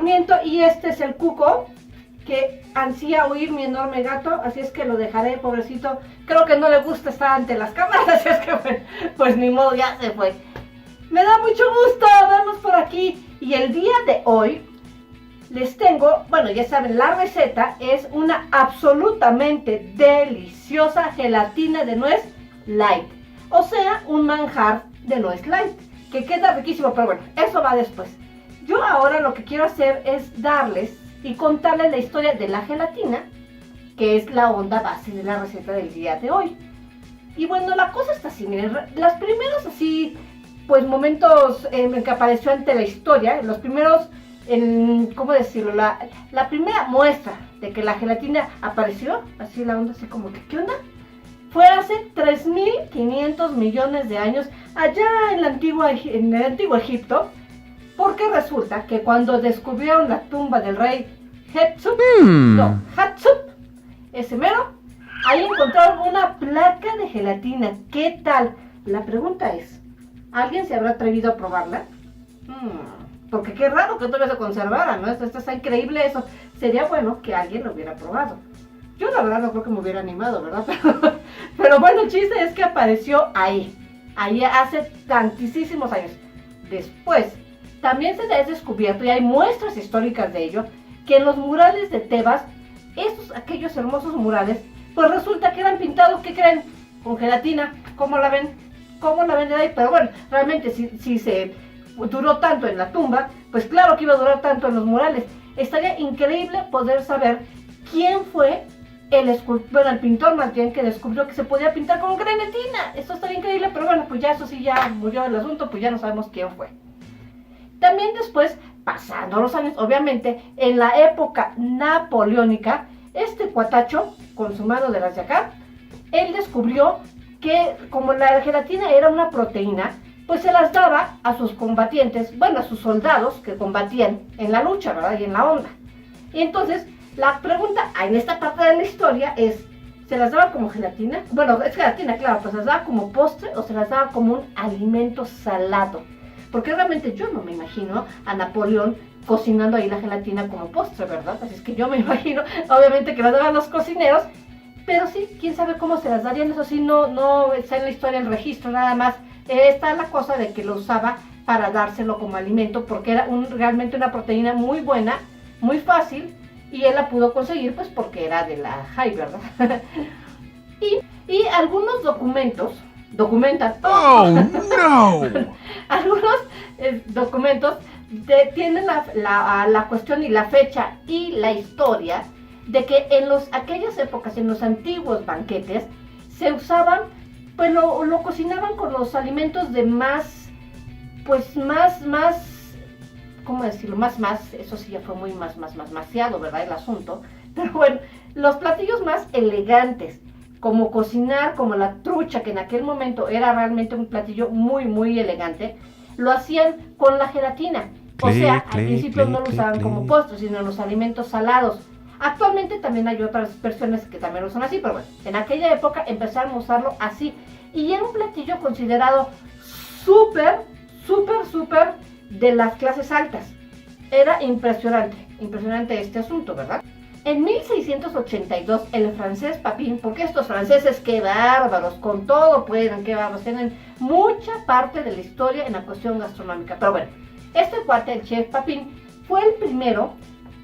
Sarmiento, y este es el cuco que ansía oír mi enorme gato, así es que lo dejaré, pobrecito. Creo que no le gusta estar ante las cámaras, así es que pues ni modo, ya se fue. Me da mucho gusto verlos por aquí, y el día de hoy les tengo, bueno, ya saben, la receta es una absolutamente deliciosa gelatina de nuez light, o sea, un manjar de nuez light, que queda riquísimo, pero bueno, eso va después. Yo ahora lo que quiero hacer es darles y contarles la historia de la gelatina, que es la onda base de la receta del día de hoy. Y bueno, la cosa está así, miren, los primeros así, pues momentos en que apareció ante la historia, los primeros, ¿cómo decirlo? La primera muestra de que la gelatina apareció, así la onda así como que, ¿qué onda? Fue hace 3.500 millones de años, allá en el antiguo Egipto, porque resulta que cuando descubrieron la tumba del rey Hatshepsut, ese mero, ahí encontraron una placa de gelatina. ¿Qué tal? La pregunta es, ¿alguien se habrá atrevido a probarla? Porque qué raro que todavía se conservara, ¿no? Esto está increíble eso. Sería bueno que alguien lo hubiera probado. Yo la verdad no creo que me hubiera animado, ¿verdad? Pero bueno, el chiste es que apareció ahí hace tantísimos años. Después, también se ha descubierto, y hay muestras históricas de ello, que en los murales de Tebas, aquellos hermosos murales, pues resulta que eran pintados, ¿qué creen? Con gelatina. ¿Cómo la ven? ¿Cómo la ven de ahí? Pero bueno, realmente si se duró tanto en la tumba, pues claro que iba a durar tanto en los murales. Estaría increíble poder saber quién fue el pintor más bien, que descubrió que se podía pintar con grenetina. Esto estaría increíble, pero bueno, pues ya eso sí, ya murió el asunto, pues ya no sabemos quién fue. También después, pasando los años, obviamente, en la época napoleónica, este cuatacho, con su mano de las de acá, él descubrió que como la gelatina era una proteína, pues se las daba a sus combatientes, bueno, a sus soldados que combatían en la lucha, ¿verdad? Y en la onda. Y entonces, la pregunta en esta parte de la historia es, ¿se las daba como gelatina? Bueno, es gelatina, claro, pues se las daba como postre o se las daba como un alimento salado. Porque realmente yo no me imagino a Napoleón cocinando ahí la gelatina como postre, ¿verdad? Así es que yo me imagino, obviamente, que las daban los cocineros, pero sí, quién sabe cómo se las darían. Eso sí, no está en la historia el registro, nada más. Está la cosa de que lo usaba para dárselo como alimento, porque era realmente una proteína muy buena, muy fácil, y él la pudo conseguir pues porque era de la high, ¿verdad? y algunos documentan algunos documentos tienen la cuestión y la fecha y la historia de que en aquellas épocas, en los antiguos banquetes, se usaban, pues lo cocinaban con los alimentos de más, ¿cómo decirlo? Más, eso sí ya fue muy demasiado, ¿verdad? El asunto. Pero bueno, los platillos más elegantes, como cocinar, como la trucha, que en aquel momento era realmente un platillo muy elegante, lo hacían con la gelatina. O sea, al principio no lo usaban como postre, sino en los alimentos salados. Actualmente también hay otras versiones que también lo son así, pero bueno, en aquella época empezaron a usarlo así. Y era un platillo considerado súper de las clases altas. Era impresionante este asunto, ¿verdad? En 1682, el francés Papin, porque estos franceses, qué bárbaros, con todo pueden, qué bárbaros, tienen mucha parte de la historia en la cuestión gastronómica. Pero bueno, este cuate, el chef Papin, fue el primero,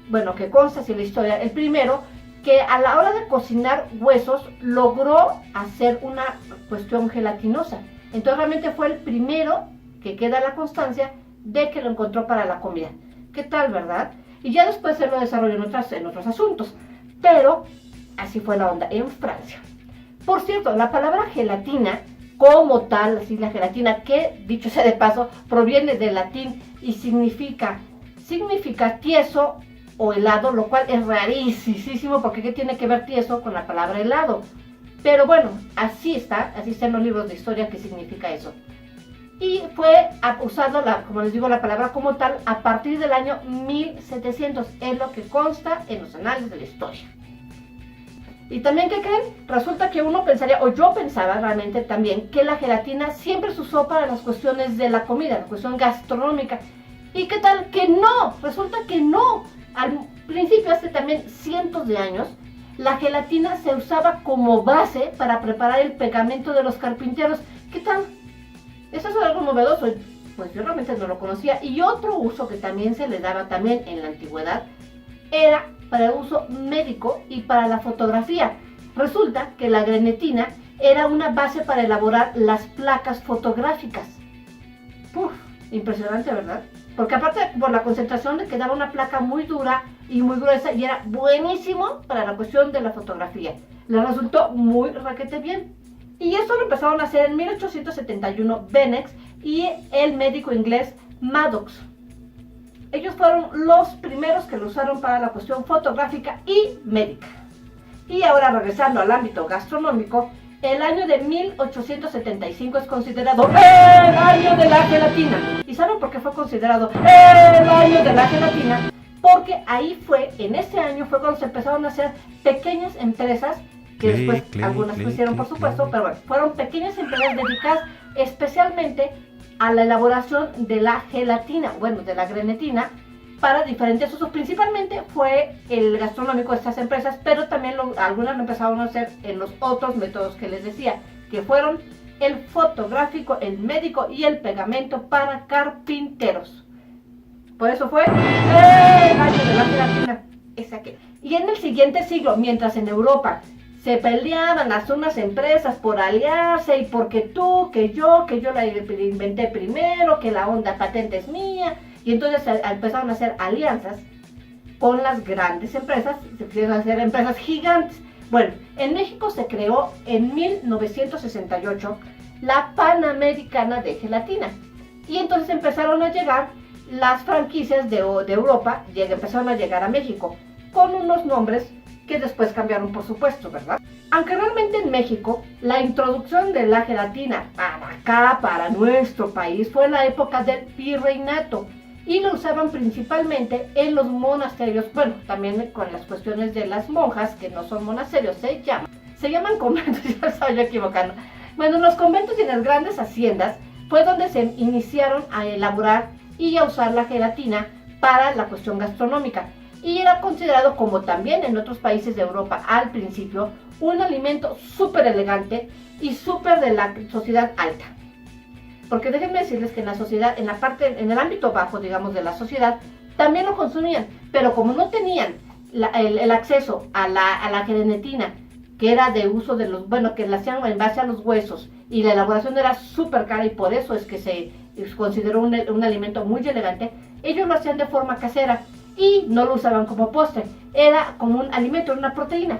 bueno, que consta así la historia, el primero que a la hora de cocinar huesos logró hacer una cuestión gelatinosa. Entonces realmente fue el primero que queda la constancia de que lo encontró para la comida. ¿Qué tal, verdad? Y ya después se lo desarrolló en otros asuntos. Pero así fue la onda en Francia. Por cierto, la palabra gelatina, como tal, así la gelatina, que dicho sea de paso, proviene del latín y significa tieso o helado, lo cual es rarísimo, porque ¿qué tiene que ver tieso con la palabra helado? Pero bueno, así está en los libros de historia que significa eso. Y fue usado, como les digo, la palabra como tal a partir del año 1700, es lo que consta en los anales de la historia. Y también, ¿qué creen? Resulta que uno pensaría, o yo pensaba realmente también, que la gelatina siempre se usó para las cuestiones de la comida, la cuestión gastronómica. ¿Y qué tal que no? Resulta que no. Al principio, hace también cientos de años, la gelatina se usaba como base para preparar el pegamento de los carpinteros. ¿Qué tal? Eso es algo novedoso. Pues yo realmente no lo conocía. Y otro uso que también se le daba también en la antigüedad era para el uso médico y para la fotografía. Resulta que la grenetina era una base para elaborar las placas fotográficas. Uf, impresionante, ¿verdad? Porque aparte por la concentración le quedaba una placa muy dura y muy gruesa y era buenísimo para la cuestión de la fotografía. Le resultó muy raquete bien. Y esto lo empezaron a hacer en 1871 Benex y el médico inglés Maddox. Ellos fueron los primeros que lo usaron para la cuestión fotográfica y médica. Y ahora regresando al ámbito gastronómico, el año de 1875 es considerado el año de la gelatina. ¿Y saben por qué fue considerado el año de la gelatina? Porque ahí fue, en ese año fue cuando se empezaron a hacer pequeñas empresas, que después algunas lo hicieron por supuesto, pero bueno, fueron pequeñas empresas dedicadas especialmente a la elaboración de la gelatina, bueno, de la grenetina, para diferentes usos. Principalmente fue el gastronómico de estas empresas, pero también algunas lo empezaron a hacer en los otros métodos que les decía, que fueron el fotográfico, el médico y el pegamento para carpinteros. Por eso fue el año de la gelatina. Y en el siguiente siglo, mientras en Europa se peleaban las unas empresas por aliarse y porque tú, que yo la inventé primero, que la onda patente es mía, y entonces empezaron a hacer alianzas con las grandes empresas, se empezaron a hacer empresas gigantes. Bueno, en México se creó en 1968 la Panamericana de Gelatina, y entonces empezaron a llegar las franquicias de Europa, empezaron a llegar a México, con unos nombres que después cambiaron por supuesto, ¿verdad? Aunque realmente en México la introducción de la gelatina para acá, para nuestro país, fue en la época del virreinato y lo usaban principalmente en los monasterios, bueno, también con las cuestiones de las monjas, que no son monasterios, se llaman conventos, ya estaba yo equivocando. Bueno, en los conventos y en las grandes haciendas fue donde se iniciaron a elaborar y a usar la gelatina para la cuestión gastronómica. Y era considerado, como también en otros países de Europa al principio, un alimento súper elegante y súper de la sociedad alta. Porque déjenme decirles que en la sociedad, en el ámbito bajo, digamos, de la sociedad, también lo consumían, pero como no tenían el acceso a la grenetina, que era de uso de los, bueno, que la hacían en base a los huesos, y la elaboración era súper cara y por eso es que se consideró un alimento muy elegante, ellos lo hacían de forma casera y no lo usaban como postre, era como un alimento, una proteína.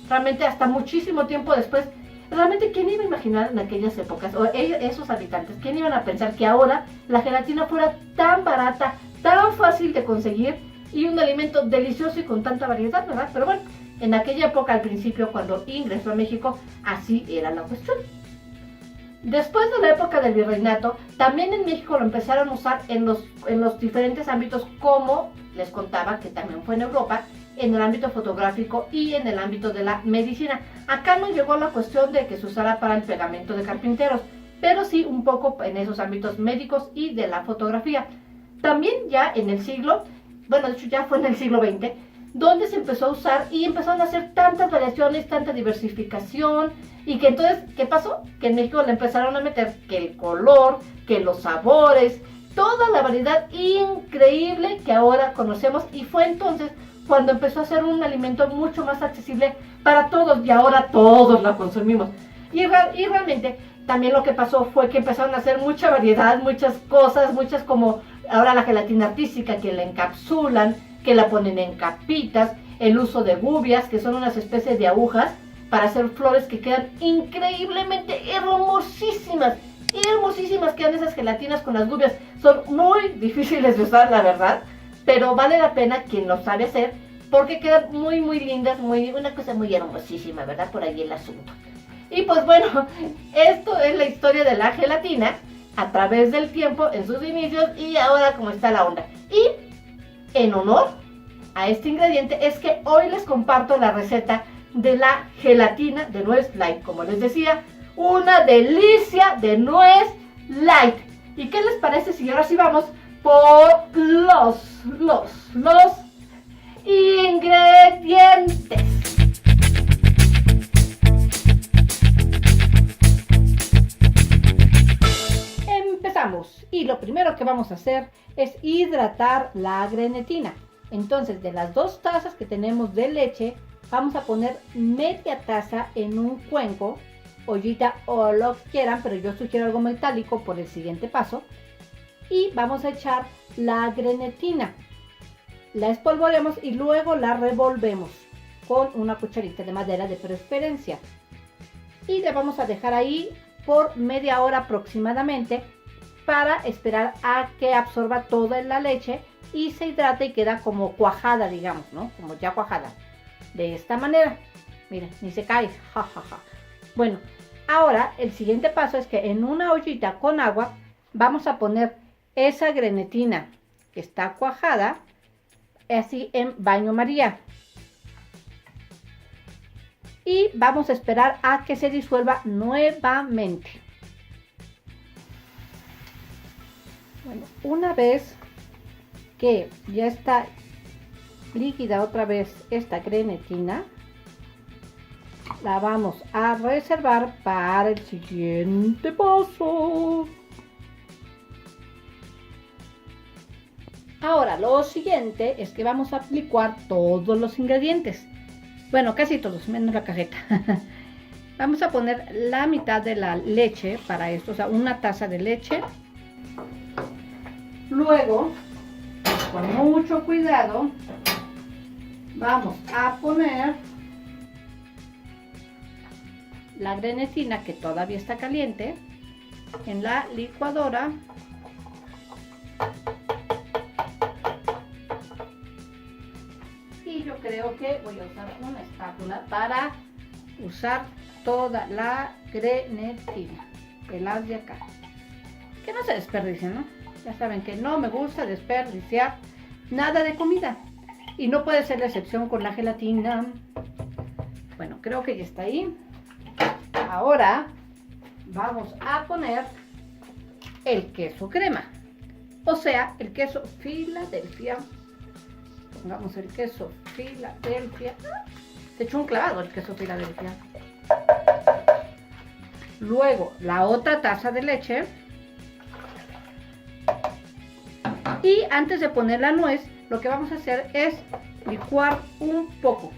Realmente hasta muchísimo tiempo después, realmente ¿quién iba a imaginar en aquellas épocas, o esos habitantes, quién iban a pensar que ahora la gelatina fuera tan barata, tan fácil de conseguir y un alimento delicioso y con tanta variedad, ¿verdad? Pero bueno, en aquella época al principio cuando ingresó a México, así era la cuestión. Después de la época del virreinato, también en México lo empezaron a usar en los diferentes ámbitos, como les contaba que también fue en Europa, en el ámbito fotográfico y en el ámbito de la medicina. Acá no llegó la cuestión de que se usara para el pegamento de carpinteros, pero sí un poco en esos ámbitos médicos y de la fotografía. También ya en el siglo, bueno, de hecho ya fue en el siglo XX, donde se empezó a usar y empezaron a hacer tantas variaciones, tanta diversificación, y que entonces, ¿qué pasó? Que en México le empezaron a meter que el color, que los sabores, toda la variedad increíble que ahora conocemos, y fue entonces cuando empezó a ser un alimento mucho más accesible para todos, y ahora todos la consumimos. Y realmente también lo que pasó fue que empezaron a hacer mucha variedad, muchas cosas, muchas como ahora la gelatina artística, que la encapsulan, que la ponen en capitas, el uso de gubias, que son unas especies de agujas para hacer flores que quedan increíblemente hermosísimas, hermosísimas quedan esas gelatinas con las gubias. Son muy difíciles de usar, la verdad, pero vale la pena quien lo sabe hacer, porque quedan muy muy lindas, una cosa muy hermosísima, ¿verdad? Por ahí el asunto. Y pues bueno, esto es la historia de la gelatina a través del tiempo en sus inicios y ahora cómo está la onda. Y en honor a este ingrediente es que hoy les comparto la receta de la gelatina de nuez light. Como les decía, una delicia de nuez light. ¿Y qué les parece si ahora sí vamos por los ingredientes. Empezamos y lo primero que vamos a hacer es hidratar la grenetina. Entonces, de las 2 tazas que tenemos de leche, vamos a poner media taza en un cuenco, ollita o lo que quieran, pero yo sugiero algo metálico por el siguiente paso. Y vamos a echar la grenetina. La espolvoreamos y luego la revolvemos con una cucharita de madera de preferencia. Y la vamos a dejar ahí por media hora aproximadamente para esperar a que absorba toda la leche y se hidrate y queda como cuajada, digamos, ¿no? Como ya cuajada. De esta manera. Miren, ni se cae. Ja, ja, ja. Bueno, ahora el siguiente paso es que en una ollita con agua vamos a poner esa grenetina que está cuajada, así en baño María. Y vamos a esperar a que se disuelva nuevamente. Bueno, una vez que ya está líquida otra vez esta grenetina, la vamos a reservar para el siguiente paso. Ahora, lo siguiente es que vamos a licuar todos los ingredientes. Bueno, casi todos, menos la cajeta. Vamos a poner la mitad de la leche para esto, o sea, una taza de leche. Luego, con mucho cuidado, vamos a poner la grenetina, que todavía está caliente, en la licuadora. Y yo creo que voy a usar una espátula para usar toda la grenetina, el haz de acá. Que no se desperdicie, ¿no? Ya saben que no me gusta desperdiciar nada de comida. Y no puede ser la excepción con la gelatina. Bueno, creo que ya está ahí. Ahora vamos a poner el queso crema. O sea, el queso Filadelfia. Pongamos el queso Filadelfia. Se echó un clavado el queso Filadelfia. Luego la otra taza de leche. Y antes de poner la nuez, lo que vamos a hacer es licuar un poco.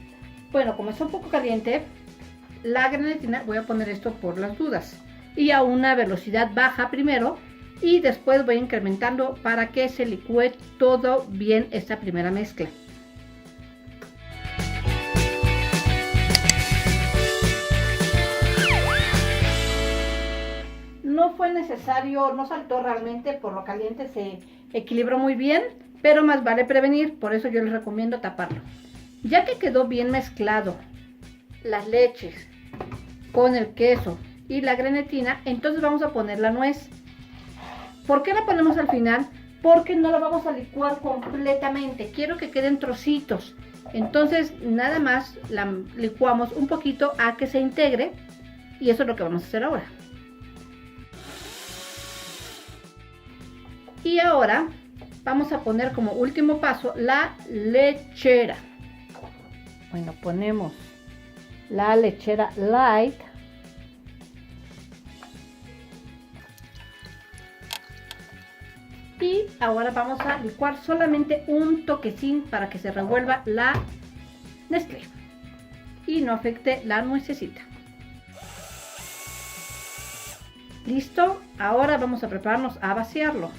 Bueno, como está un poco caliente, la grenetina, voy a poner esto por las dudas. Y a una velocidad baja primero. Y después voy incrementando para que se licúe todo bien esta primera mezcla. No fue necesario, no saltó realmente, por lo caliente se equilibró muy bien, pero más vale prevenir, por eso yo les recomiendo taparlo. Ya que quedó bien mezclado las leches con el queso y la grenetina, entonces vamos a poner la nuez. ¿Por qué la ponemos al final? Porque no la vamos a licuar completamente, quiero que queden trocitos. Entonces nada más la licuamos un poquito a que se integre y eso es lo que vamos a hacer ahora. Y ahora vamos a poner como último paso la lechera. Bueno, ponemos la lechera light. Y ahora vamos a licuar solamente un toquecín para que se revuelva la Nestlé y no afecte la nuececita. Listo, ahora vamos a prepararnos a vaciarlo.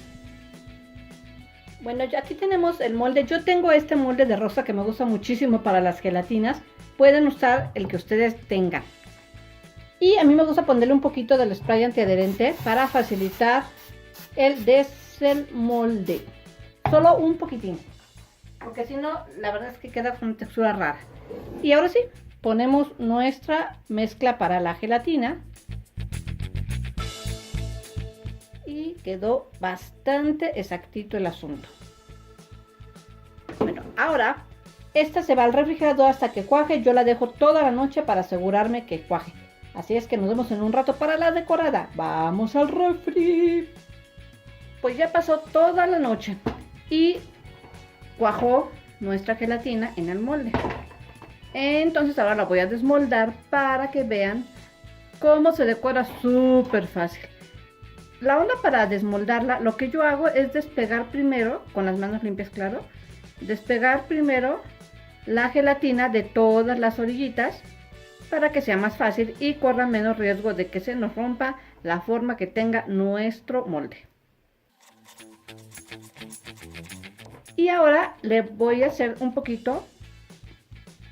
Bueno, ya aquí tenemos el molde. Yo tengo este molde de rosa que me gusta muchísimo para las gelatinas. Pueden usar el que ustedes tengan. Y a mí me gusta ponerle un poquito del spray antiadherente para facilitar el desenmolde. Solo un poquitín. Porque si no, la verdad es que queda con una textura rara. Y ahora sí, ponemos nuestra mezcla para la gelatina. Y quedó bastante exactito el asunto. Bueno, ahora esta se va al refrigerador hasta que cuaje. Yo la dejo toda la noche para asegurarme que cuaje. Así es que nos vemos en un rato para la decorada. Vamos al refri. pues ya pasó toda la noche y cuajó nuestra gelatina en el molde. Entonces ahora la voy a desmoldar para que vean cómo se decora súper fácil. La onda para desmoldarla, lo que yo hago es despegar primero, con las manos limpias claro, despegar primero la gelatina de todas las orillitas para que sea más fácil y corra menos riesgo de que se nos rompa la forma que tenga nuestro molde. Y ahora le voy a hacer un poquito,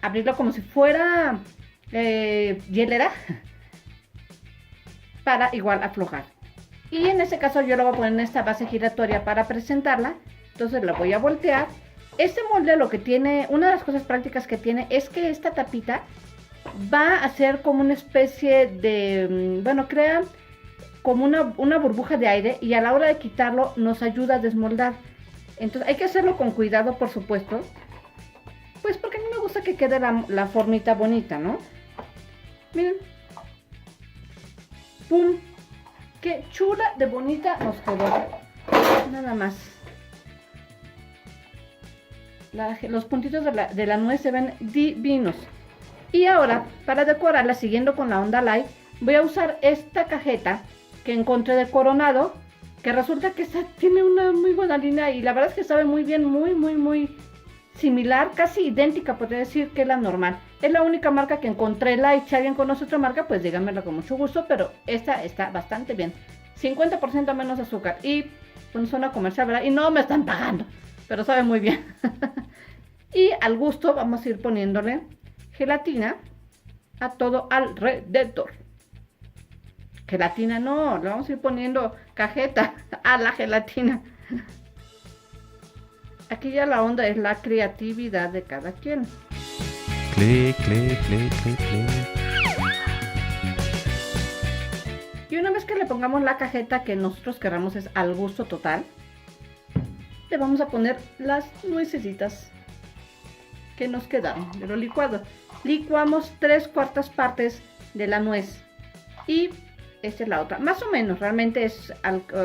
abrirlo como si fuera hielera para igual aflojar. Y en este caso yo lo voy a poner en esta base giratoria para presentarla. Entonces la voy a voltear. Este molde lo que tiene, una de las cosas prácticas que tiene es que esta tapita va a ser como una especie de, bueno, crea como una burbuja de aire y a la hora de quitarlo nos ayuda a desmoldar. Entonces hay que hacerlo con cuidado, por supuesto, pues porque a mí me gusta que quede la formita bonita, ¿no? Miren. ¡Pum! ¡Qué chula de bonita nos quedó! Nada más. Los puntitos de la nuez se ven divinos. Y ahora, para decorarla, siguiendo con la onda light, voy a usar esta cajeta que encontré de Coronado, que resulta que tiene una muy buena línea y la verdad es que sabe muy bien, muy similar, casi idéntica, podría decir que la normal. Es la única marca que encontré light. Si alguien conoce otra marca, pues díganmelo con mucho gusto, pero esta está bastante bien. 50% menos azúcar y una zona comercial, ¿verdad? Y no me están pagando, pero sabe muy bien. Y al gusto vamos a ir poniéndole gelatina a todo alrededor. Gelatina no, le vamos a ir poniendo cajeta a la gelatina. Aquí ya la onda es la creatividad de cada quien. Clic, clic, clic, clic, clic. Y una vez que le pongamos la cajeta que nosotros queramos, es al gusto total, le vamos a poner las nuecesitas que nos quedaron de lo licuado. Licuamos 3/4 partes de la nuez y esta es la otra, más o menos, realmente es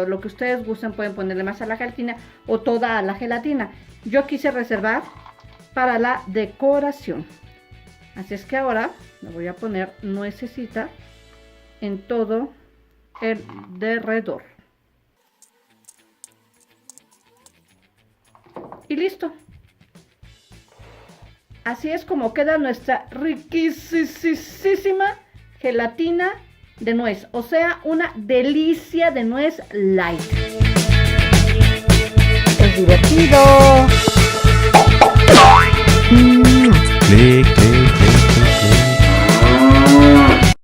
lo que ustedes gusten, pueden ponerle más a la gelatina o toda a la gelatina. Yo quise reservar para la decoración, así es que ahora le voy a poner nuecesita en todo el derredor y listo. Así es como queda nuestra riquísima gelatina de nuez, o sea, una delicia de nuez light. Es divertido.